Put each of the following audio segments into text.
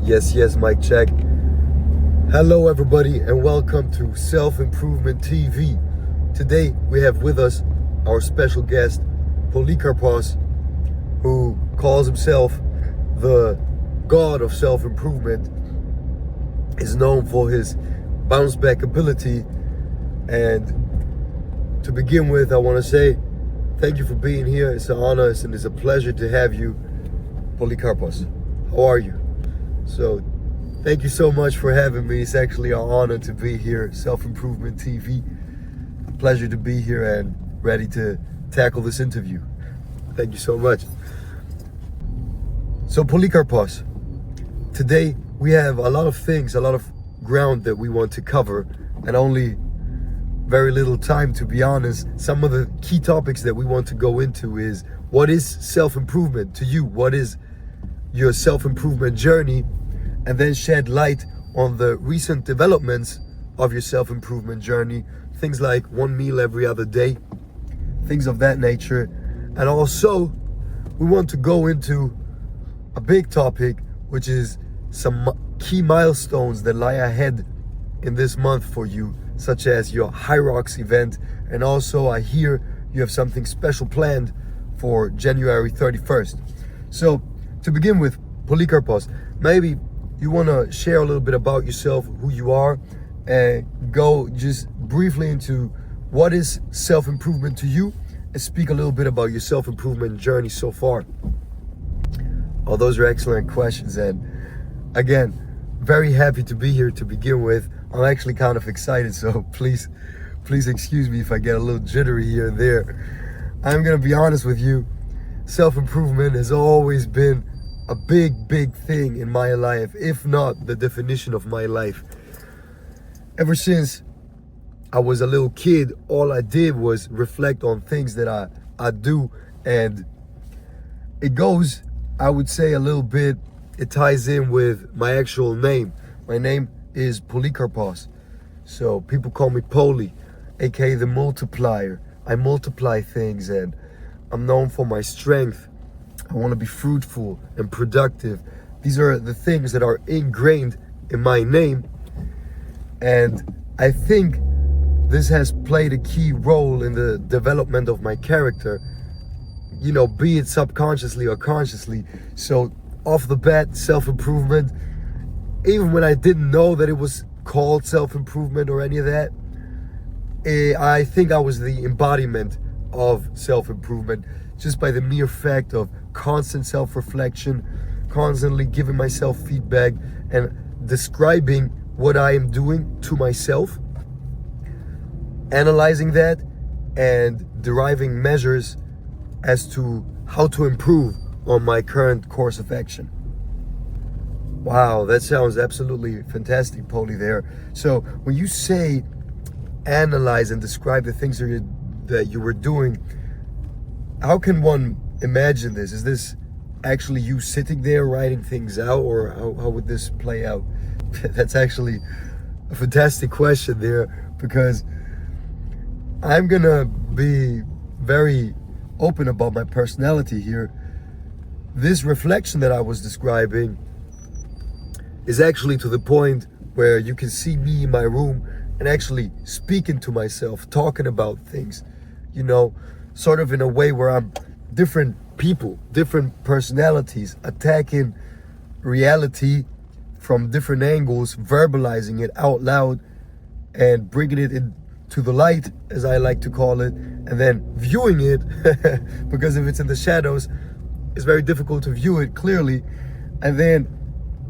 Yes, mic check. Hello everybody and welcome to Self-Improvement TV. Today we have with us our special guest, Polykarpos, who calls himself the god of self-improvement, is known for his bounce back ability. And to begin with, I want to say thank you for being here. It's an honor and it's a pleasure to have you, Polykarpos. How are you? So thank you so much for having me. It's actually an honor to be here, Self-Improvement TV. A pleasure to be here and ready to tackle this interview. Thank you so much. So Polykarpos, today we have a lot of things, a lot of ground that we want to cover, and only very little time, to be honest. Some of the key topics that we want to go into is, what is self-improvement to you? What is your self-improvement journey? And then shed light on the recent developments of your self-improvement journey. Things like one meal every other day, things of that nature. And also, we want to go into a big topic, which is some key milestones that lie ahead in this month for you, such as your HYROX event. And also, I hear you have something special planned for January 31st. So, to begin with, Polykarpos, maybe you want to share a little bit about yourself, who you are, and go just briefly into what is self-improvement to you, and speak a little bit about your self-improvement journey so far. Oh, those are excellent questions, and again, very happy to be here to begin with. I'm actually kind of excited, so please excuse me if I get a little jittery here and there. I'm gonna be honest with you, self-improvement has always been a big thing in my life, if not the definition of my life. Ever since I was a little kid, all I did was reflect on things that I do, and it goes, I would say, a little bit, it ties in with my actual name. My name is Polykarpos, so people call me Poly, aka the Multiplier. I multiply things, and I'm known for my strength. I want to be fruitful and productive. These are the things that are ingrained in my name. And I think this has played a key role in the development of my character, you know, be it subconsciously or consciously. So off the bat, self-improvement, even when I didn't know that it was called self-improvement or any of that, I think I was the embodiment of self-improvement, just by the mere fact of constant self-reflection, constantly giving myself feedback and describing what I am doing to myself, analyzing that and deriving measures as to how to improve on my current course of action. Wow, that sounds absolutely fantastic, Poly, there. So when you say analyze and describe the things that you were doing, how can one imagine this? Is this actually you sitting there writing things out, or how would this play out? That's actually a fantastic question there, because I'm gonna be very open about my personality here. This reflection that I was describing is actually to the point where you can see me in my room and actually speaking to myself, talking about things, you know, sort of in a way where I'm different people, different personalities, attacking reality from different angles, verbalizing it out loud and bringing it into the light, as I like to call it, and then viewing it, because if it's in the shadows, it's very difficult to view it clearly. And then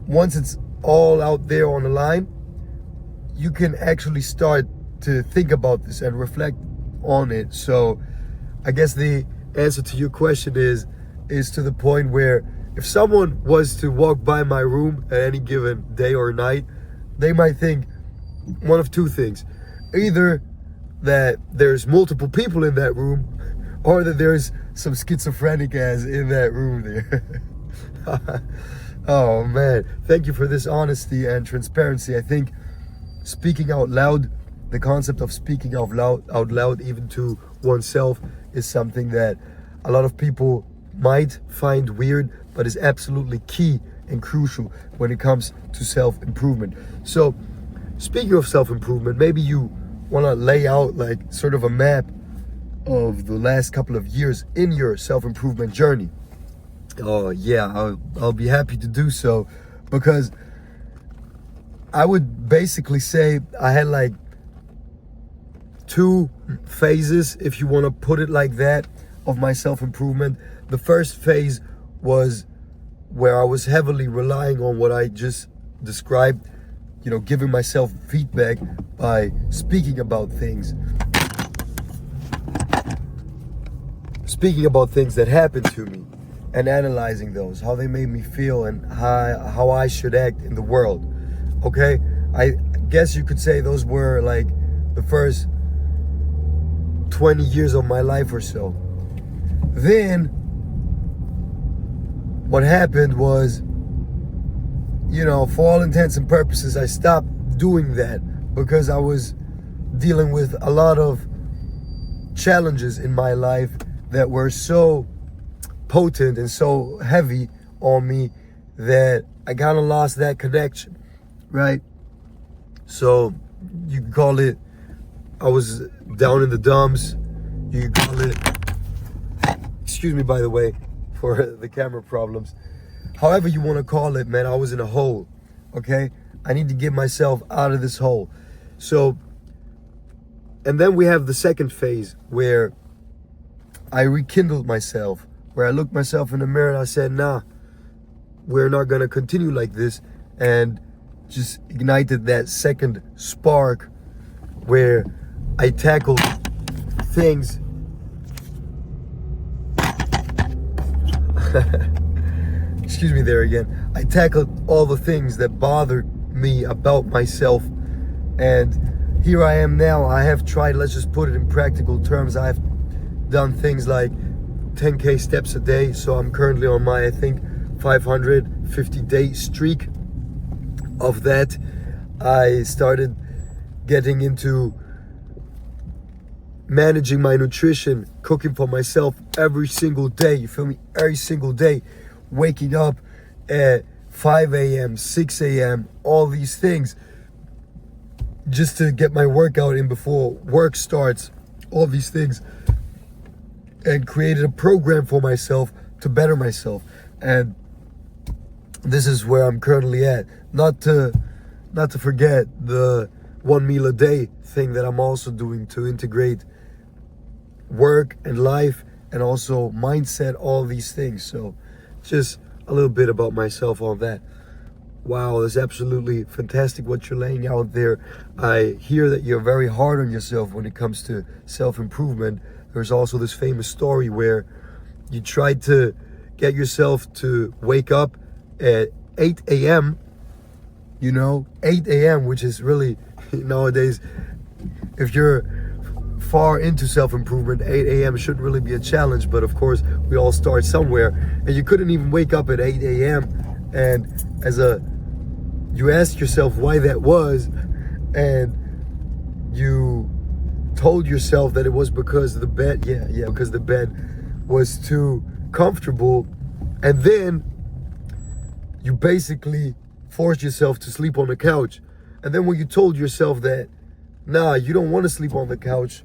once it's all out there on the line, you can actually start to think about this and reflect on it. So I guess the answer to your question is to the point where if someone was to walk by my room at any given day or night, they might think one of two things: either that there's multiple people in that room, or that there's some schizophrenic ass in that room there. Oh man, thank you for this honesty and transparency. I think speaking out loud, the concept of speaking out loud even to oneself, is something that a lot of people might find weird, but is absolutely key and crucial when it comes to self-improvement. So speaking of self-improvement, maybe you want to lay out like sort of a map of the last couple of years in your self-improvement journey. Oh yeah, I'll be happy to do so, because I would basically say I had like 2 phases, if you want to put it like that, of my self-improvement. The first phase was where I was heavily relying on what I just described, you know, giving myself feedback by speaking about things that happened to me, and analyzing those, how they made me feel, and how I should act in the world. Okay, I guess you could say those were like the first 20 years of my life or so. Then what happened was, you know, for all intents and purposes, I stopped doing that because I was dealing with a lot of challenges in my life that were so potent and so heavy on me that I kind of lost that connection, right? So you can call it, I was down in the dumps. You can call it, excuse me by the way for the camera problems, however you want to call it, man, I was in a hole. Okay, I need to get myself out of this hole. So, and then we have the second phase where I rekindled myself, where I looked myself in the mirror and I said, nah, we're not gonna continue like this, and just ignited that second spark where I tackled things excuse me there again. I tackled all the things that bothered me about myself, and here I am now. I have tried, let's just put it in practical terms, I've done things like 10K steps a day. So I'm currently on my, I think, 550 day streak. Of that, I started getting into managing my nutrition, cooking for myself every single day, you feel me? Every single day, waking up at 5 a.m., 6 a.m., all these things, just to get my workout in before work starts, all these things, and created a program for myself to better myself. And this is where I'm currently at. Not to forget the 1 meal a day thing that I'm also doing to integrate work and life and also mindset, all these things. So just a little bit about myself on that. Wow, that's absolutely fantastic what you're laying out there. I hear that you're very hard on yourself when it comes to self-improvement. There's also this famous story where you tried to get yourself to wake up at 8 a.m., you know, 8 a.m., which is really, nowadays, if you're far into self-improvement, 8 a.m. shouldn't really be a challenge, but of course, we all start somewhere, and you couldn't even wake up at 8 a.m., and you asked yourself why that was, and you told yourself that it was because the bed, because the bed was too comfortable, and then you basically forced yourself to sleep on the couch. And then when you told yourself that, nah, you don't want to sleep on the couch,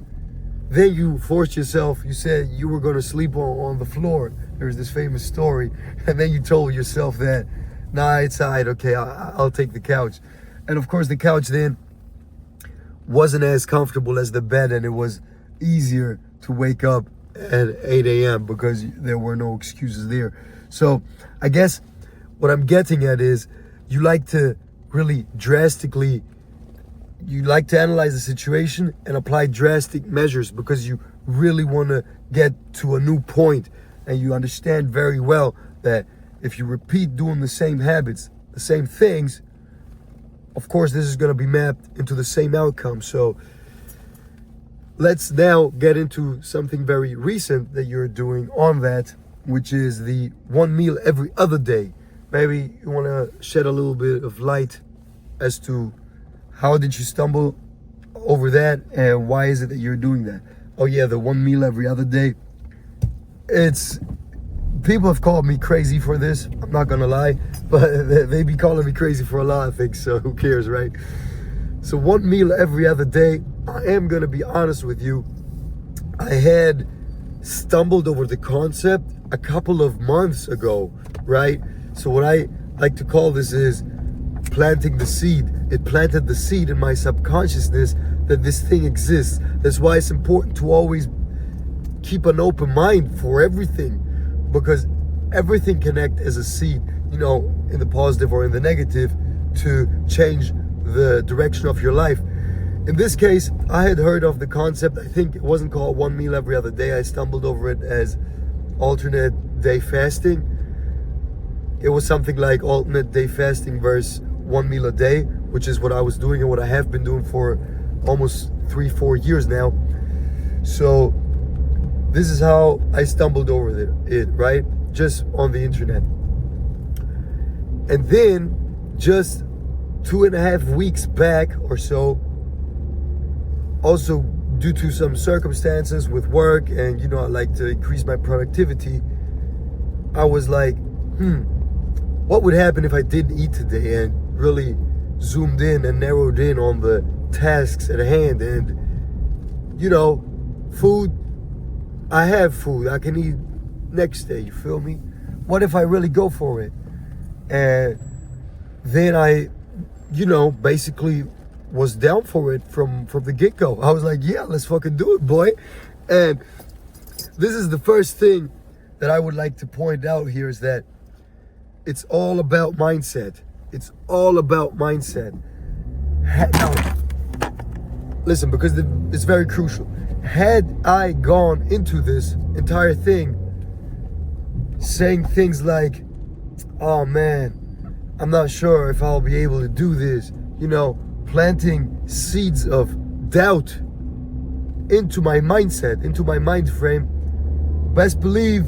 then you forced yourself, you said you were going to sleep on the floor. There's this famous story. And then you told yourself that, nah, it's all right, okay, I'll take the couch. And of course the couch then wasn't as comfortable as the bed, and it was easier to wake up at 8 a.m. because there were no excuses there. So I guess what I'm getting at is, you like to really drastically, you like to analyze the situation and apply drastic measures because you really want to get to a new point, and you understand very well that if you repeat doing the same habits, the same things, of course this is going to be mapped into the same outcome. So let's now get into something very recent that you're doing on that, which is the 1 meal every other day. Maybe you want to shed a little bit of light as to how did you stumble over that, and why is it that you're doing that? Oh yeah, the 1 meal every other day. It's People have called me crazy for this, I'm not gonna lie, but they be calling me crazy for a lot of things, so who cares, right? So 1 meal every other day, I am gonna be honest with you, I had stumbled over the concept a couple of months ago, right? So what I like to call this is planting the seed. It planted the seed in my subconsciousness that this thing exists. That's why it's important to always keep an open mind for everything, because everything can act as a seed, you know, in the positive or in the negative, to change the direction of your life. In this case, I had heard of the concept. I think it wasn't called 1 meal every other day. I stumbled over it as alternate day fasting. It was something like alternate day fasting versus 1 meal a day, which is what I was doing and what I have been doing for almost 3-4 years now. So this is how I stumbled over it, right? Just on the internet. And then just 2.5 weeks back or so, also due to some circumstances with work, and you know, I like to increase my productivity, I was like, what would happen if I didn't eat today, and really zoomed in and narrowed in on the tasks at hand. And you know, food, I have food I can eat next day, you feel me? What if I really go for it? And then I, you know, basically was down for it from the get-go. I was like, yeah, let's fucking do it, boy. And this is the first thing that I would like to point out here, is that it's all about mindset. It's all about mindset. Now, listen, because it's very crucial. Had I gone into this entire thing saying things like, oh man, I'm not sure if I'll be able to do this, you know, planting seeds of doubt into my mindset, into my mind frame, best believe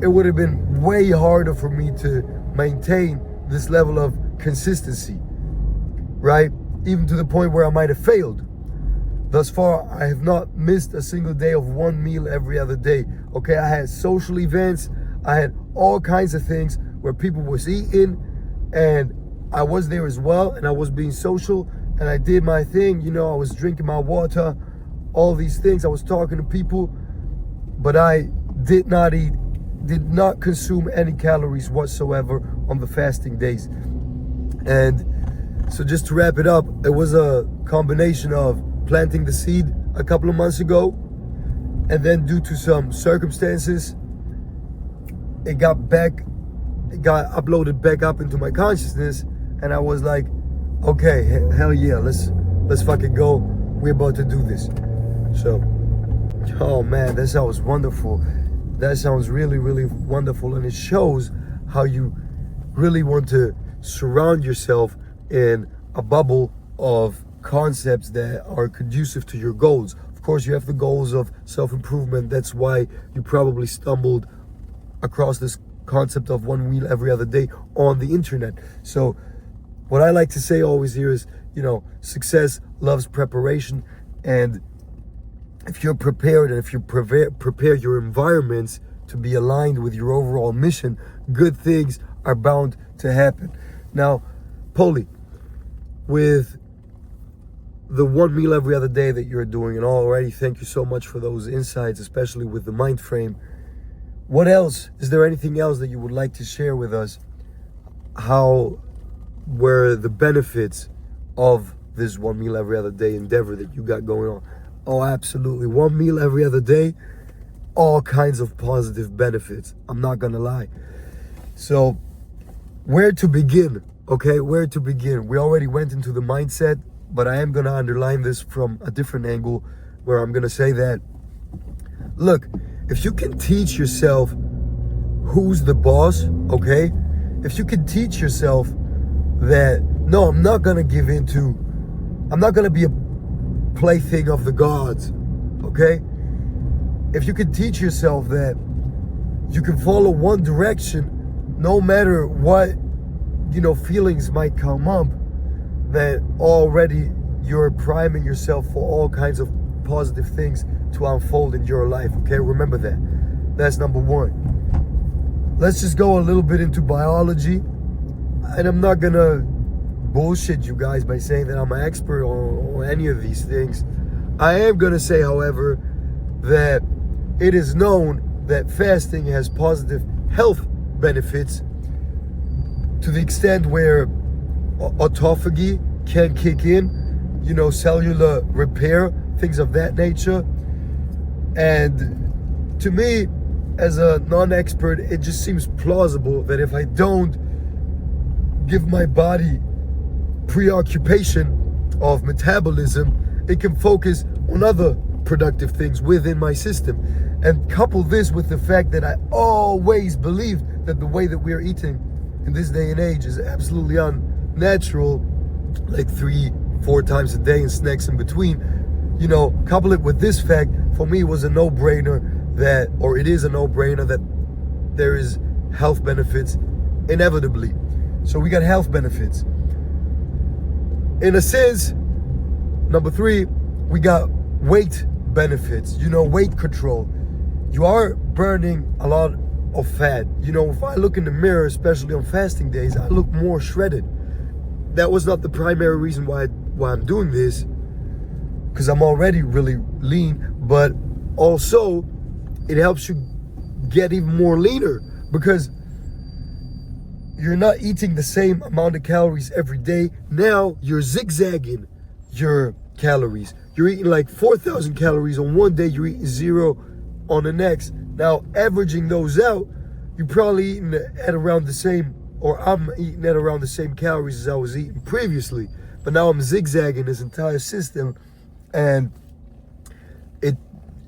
it would have been way harder for me to maintain this level of consistency, right? Even to the point where I might have failed. Thus far, I have not missed a single day of 1 meal every other day. Okay, I had social events, I had all kinds of things where people was eating, and I was there as well, and I was being social, and I did my thing, you know, I was drinking my water, all these things, I was talking to people, but I did not eat, did not consume any calories whatsoever on the fasting days. And so just to wrap it up, it was a combination of planting the seed a couple of months ago, and then due to some circumstances, it got uploaded back up into my consciousness, and I was like, okay, hell yeah, let's fucking go. We're about to do this. So, oh man, that sounds wonderful. That sounds really, really wonderful, and it shows how you really want to surround yourself in a bubble of concepts that are conducive to your goals. Of course, you have the goals of self-improvement. That's why you probably stumbled across this concept of 1 meal every other day on the internet. So what I like to say always here is, you know, success loves preparation, and if you're prepared, and if you prepare your environments to be aligned with your overall mission, good things are bound to happen. Now, Poly, with the 1 meal every other day that you're doing, and already thank you so much for those insights, especially with the mind frame. What else? Is there anything else that you would like to share with us? How were the benefits of this 1 meal every other day endeavor that you got going on? Oh, absolutely. 1 meal every other day, all kinds of positive benefits. I'm not gonna lie. So, where to begin? Okay, where to begin? We already went into the mindset, but I am gonna underline this from a different angle, where I'm gonna say that, look, if you can teach yourself who's the boss, okay? If you can teach yourself that, no, I'm not gonna give in to, I'm not gonna be a plaything of the gods, okay? If you can teach yourself that you can follow one direction no matter what, you know, feelings might come up, that already you're priming yourself for all kinds of positive things to unfold in your life, okay? Remember that. That's number one. let's just go a little bit into biology. And I'm not gonna bullshit you guys by saying that I'm an expert on any of these things. I am gonna say, however, that it is known that fasting has positive health benefits to the extent where autophagy can kick in, cellular repair, things of that nature. And to me, as a non-expert, it just seems plausible that if I don't give my body preoccupation of metabolism, it can focus on other productive things within my system. And couple this with the fact that I always believed that the way that we are eating in this day and age is absolutely unnatural, like 3-4 times a day and snacks in between. Couple it with this fact, for me it was a no-brainer it is a no-brainer that there is health benefits inevitably. So we got health benefits. In a sense, number 3, we got weight benefits, weight control. You are burning a lot of fat. If I look in the mirror, especially on fasting days, I look more shredded. That was not the primary reason why I'm doing this, because I'm already really lean, but also it helps you get even more leaner because you're not eating the same amount of calories every day. Now you're zigzagging your calories. You're eating like 4,000 calories on one day, you're eating 0 on the next. Now averaging those out, you're probably eating at around the same, or I'm eating at around the same calories as I was eating previously. But now I'm zigzagging this entire system, and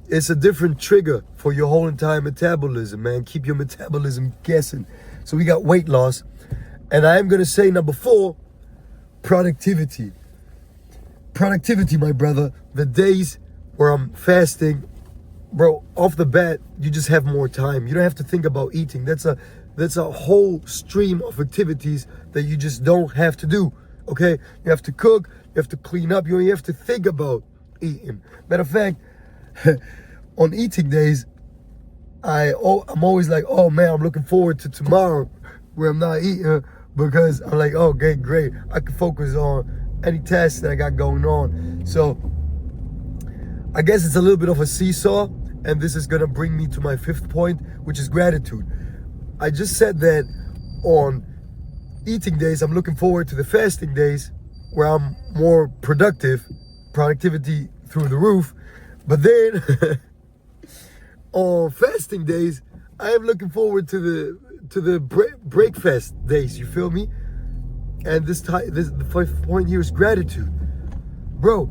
it's a different trigger for your whole entire metabolism, man. Keep your metabolism guessing. So we got weight loss. And I am going to say number 4, productivity. Productivity, my brother. The days where I'm fasting, bro, off the bat, you just have more time. You don't have to think about eating. That's a whole stream of activities that you just don't have to do, okay? You have to cook, you have to clean up, you have to think about eating. Matter of fact, on eating days, I'm always like, oh man, I'm looking forward to tomorrow where I'm not eating, because I'm like, oh, okay, great. I can focus on any tasks that I got going on. So I guess it's a little bit of a seesaw, and this is gonna bring me to my 5th point, which is gratitude. I just said that on eating days, I'm looking forward to the fasting days where I'm more productivity through the roof. But then on fasting days, I am looking forward to the breakfast days. You feel me? And the 5th point here is gratitude, bro.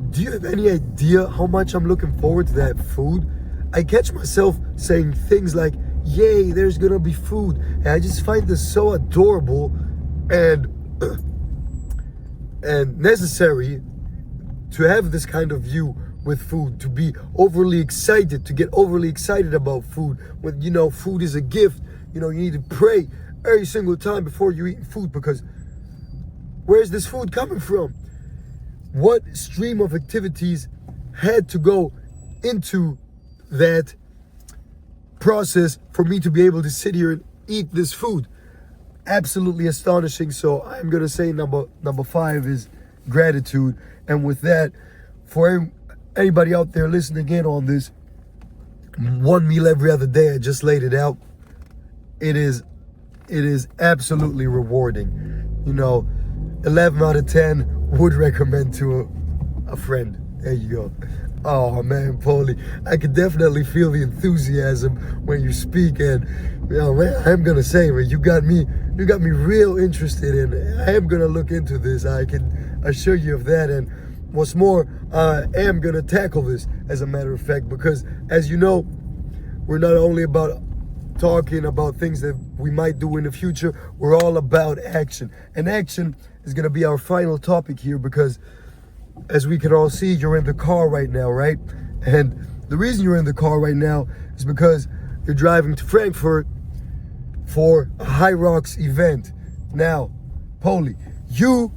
Do you have any idea how much I'm looking forward to that food? I catch myself saying things like, "Yay, there's gonna be food," and I just find this so adorable and necessary to have this kind of view with food, to be overly excited, to get overly excited about food. When food is a gift, you need to pray every single time before you eat food, because where's this food coming from? What stream of activities had to go into that process for me to be able to sit here and eat this food? Absolutely astonishing. So I'm gonna say number 5 is gratitude. And with that, for anybody out there listening in on this, one meal every other day, I just laid it out. It is absolutely rewarding. 11 out of 10 would recommend to a friend. There you go. Oh man, Poly, I can definitely feel the enthusiasm when you speak, and man, I'm gonna say, man, you got me real interested in it. I am gonna look into this. I can assure you of that. And what's more, I am gonna tackle this, as a matter of fact, because as you know, we're not only about talking about things that we might do in the future, we're all about action. And action is gonna be our final topic here, because as we can all see, you're in the car right now, right? And the reason you're in the car right now is because you're driving to Frankfurt for a HYROX event. Now, Poly, you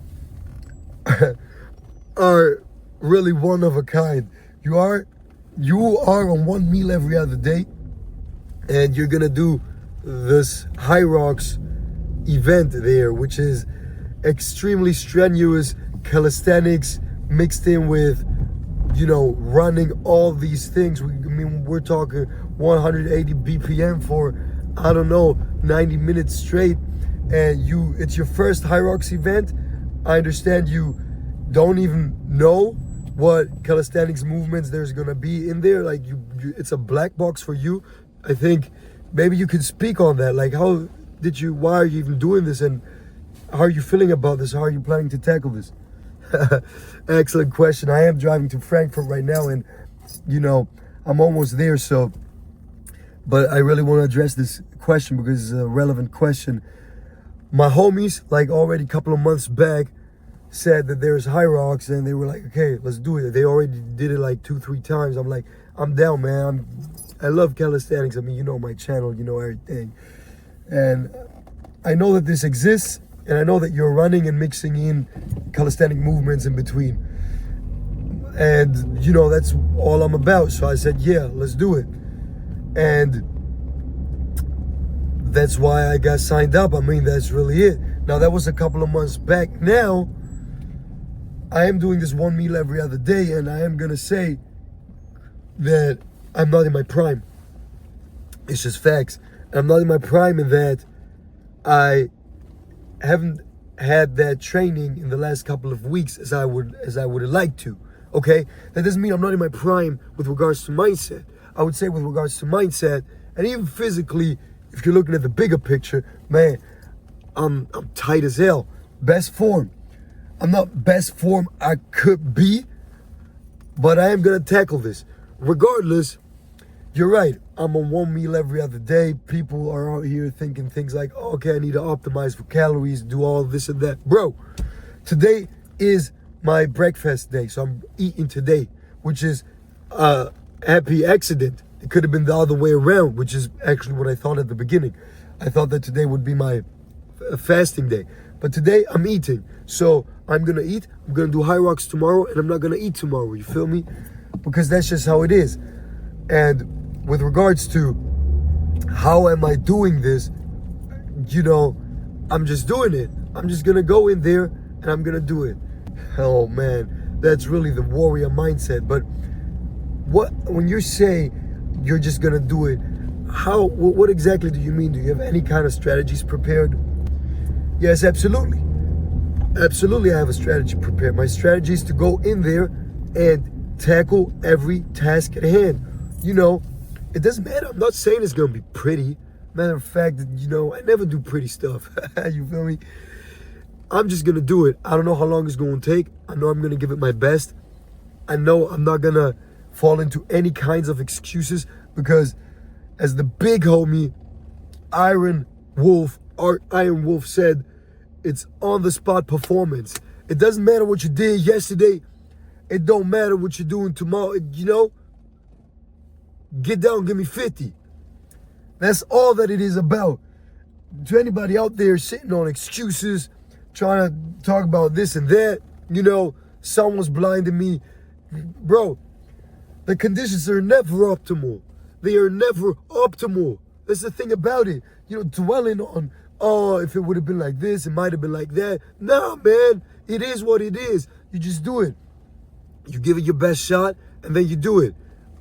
are really one of a kind. You are on one meal every other day, and you're gonna do this HYROX event there, which is extremely strenuous calisthenics mixed in with, you know, running all these things. We're talking 180 BPM for, I don't know, 90 minutes straight. And it's your first HYROX event. I understand you don't even know what calisthenics movements there's gonna be in there. Like it's a black box for you. I think maybe you could speak on that. Like, why are you even doing this, and how are you feeling about this? How are you planning to tackle this? Excellent question. I am driving to Frankfurt right now, and you know, I'm almost there. So, but I really want to address this question because it's a relevant question. My homies, like already a couple of months back, said that there's HYROX, and they were like, okay, let's do it. They already did it like 2-3 times. I'm like, I'm down, man. I love calisthenics. I mean, you know my channel, you know everything. And I know that this exists, and I know that you're running and mixing in calisthenic movements in between. And, you know, that's all I'm about. So I said, yeah, let's do it. And that's why I got signed up. I mean, that's really it. Now, that was a couple of months back. Now, I am doing this 1 meal every other day, and I am going to say that I'm not in my prime. It's just facts. I'm not in my prime in that I haven't had that training in the last couple of weeks as I would have liked to. Okay? That doesn't mean I'm not in my prime with regards to mindset. I would say with regards to mindset, and even physically, if you're looking at the bigger picture, man, I'm tight as hell. Best form. I'm not best form I could be, but I am gonna tackle this. Regardless, you're right. I'm on 1 meal every other day. People are out here thinking things like, oh, okay, I need to optimize for calories, do all this and that. Bro, today is my breakfast day, so I'm eating today, which is a happy accident. It could have been the other way around, which is actually what I thought at the beginning. I thought that today would be my fasting day. But today I'm eating. So I'm going to eat. I'm going to do HYROX tomorrow, and I'm not going to eat tomorrow. You feel me? Because that's just how it is. And with regards to how am I doing this, you know, I'm just doing it. I'm just going to go in there and I'm going to do it. Oh, man, that's really the warrior mindset. But when you say you're just going to do it, what exactly do you mean? Do you have any kind of strategies prepared? Yes, absolutely. Absolutely, I have a strategy prepared. My strategy is to go in there and tackle every task at hand. You know, it doesn't matter. I'm not saying it's going to be pretty. Matter of fact, you know, I never do pretty stuff. You feel me? I'm just going to do it. I don't know how long it's going to take. I know I'm going to give it my best. I know I'm not going to fall into any kinds of excuses because as the big homie Iron Wolf said, it's on-the-spot performance. It doesn't matter what you did yesterday. It don't matter what you're doing tomorrow. You know, get down, give me 50. That's all that it is about. To anybody out there sitting on excuses, trying to talk about this and that, you know, someone's blinding me. Bro, the conditions are never optimal. They are never optimal. That's the thing about it. You know, dwelling on, oh, if it would have been like this, it might have been like that. Nah, man, it is what it is. You just do it. You give it your best shot, and then you do it.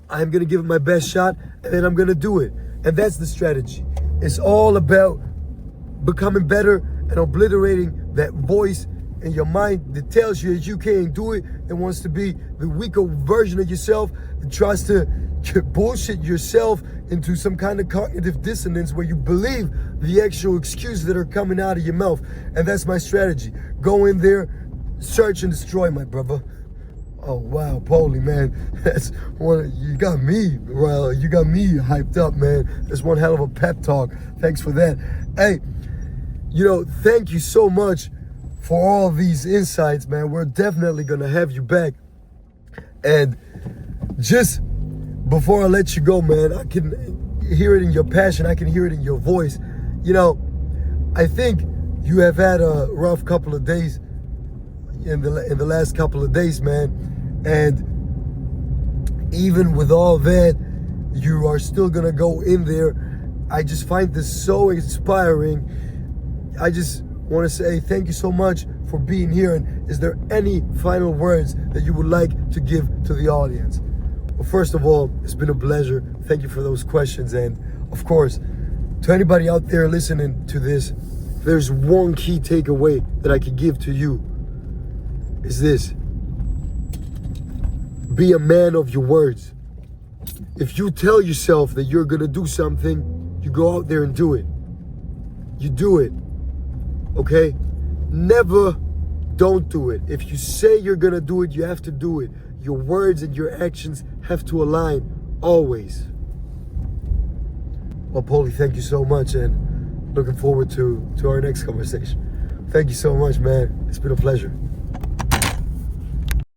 I'm going to give it my best shot, and then I'm going to do it. And that's the strategy. It's all about becoming better and obliterating that voice in your mind that tells you that you can't do it, that wants to be the weaker version of yourself, that tries to bullshit yourself into some kind of cognitive dissonance where you believe the actual excuses that are coming out of your mouth. And that's my strategy. Go in there, search and destroy, my brother. Oh, wow, Poly, man. That's one, you got me hyped up, man. That's one hell of a pep talk. Thanks for that. Hey, you know, thank you so much for all these insights, man. We're definitely going to have you back. And just before I let you go, man, I can hear it in your passion. I can hear it in your voice. You know, I think you have had a rough couple of days in the last couple of days, man. And even with all that, you are still going to go in there I just find this so inspiring. I just want to say thank you so much for being here. And is there any final words that you would like to give to the audience? Well, first of all, it's been a pleasure. Thank you for those questions. And of course, to anybody out there listening to this, there's one key takeaway that I could give to you. Is this: be a man of your words. If you tell yourself that you're gonna do something, you go out there and do it. You do it, okay? Never don't do it. If you say you're gonna do it, you have to do it. Your words and your actions have to align, always. Well, Poly, thank you so much, and looking forward to our next conversation. Thank you so much, man. It's been a pleasure.